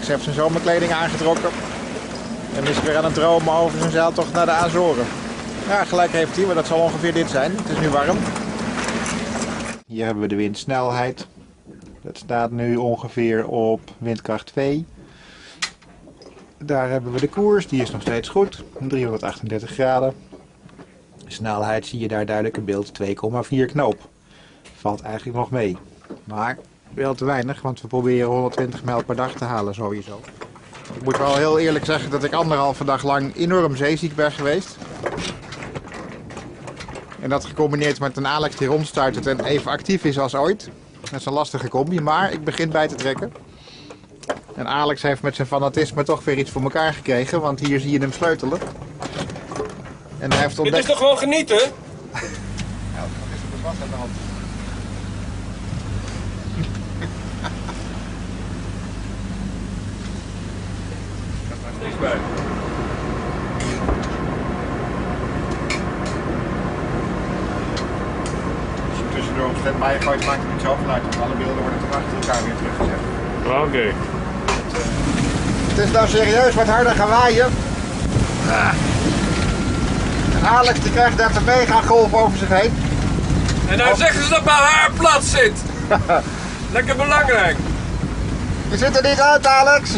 Alex heeft zijn zomerkleding aangetrokken. En is weer aan het dromen over zijn zeiltocht naar de Azoren. Ja, gelijk heeft hij, maar dat zal ongeveer dit zijn. Het is nu warm. Hier hebben we de windsnelheid. Dat staat nu ongeveer op windkracht 2. Daar hebben we de koers, die is nog steeds goed. 338 graden. De snelheid zie je daar duidelijk in beeld, 2,4 knoop. Valt eigenlijk nog mee. Maar wel te weinig, want we proberen 120 mijl per dag te halen sowieso. Ik moet wel heel eerlijk zeggen dat ik 1,5 dag lang enorm zeeziek ben geweest. En dat gecombineerd met een Alex die rondstuitert en even actief is als ooit. Dat is een lastige combi, maar ik begin bij te trekken. En Alex heeft met zijn fanatisme toch weer iets voor elkaar gekregen, want hier zie je hem sleutelen. En hij heeft ontdekt... Dit is toch gewoon genieten? Ja, wat is er wat aan de hand? Niks bij. Als je hem tussendoor op standby gooit, maakt het niet zoveel uit, want alle beelden worden toch achter elkaar weer teruggezet. Oké. Het is nou serieus wat harder gaan waaien. En Alex die krijgt net een mega golf over zich heen. En nou zeggen ze dat mijn haar plat zit. Lekker belangrijk. Je zit er niet uit, Alex.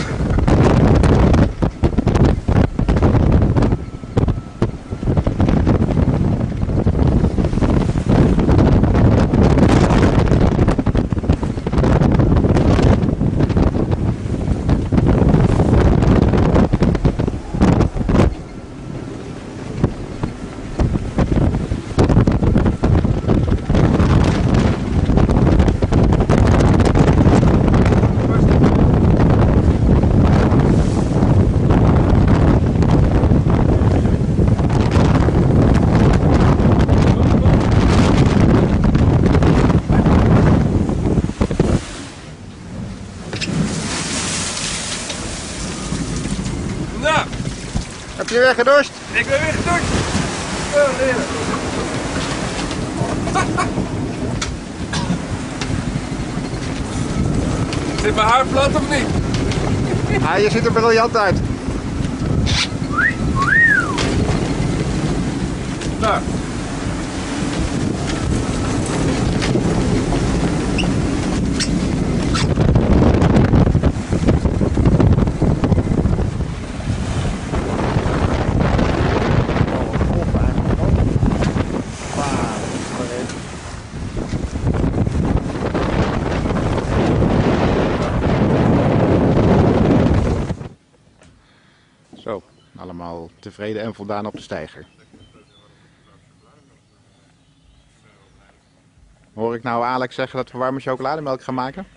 Nou, Heb je weer gedoucht? ik ben weer gedoucht. Oh, heerlijk. Zit mijn haar plat of niet? Ja, je ziet er briljant uit. Nou. Zo, allemaal tevreden en voldaan op de steiger. Hoor ik nou Alex zeggen dat we warme chocolademelk gaan maken?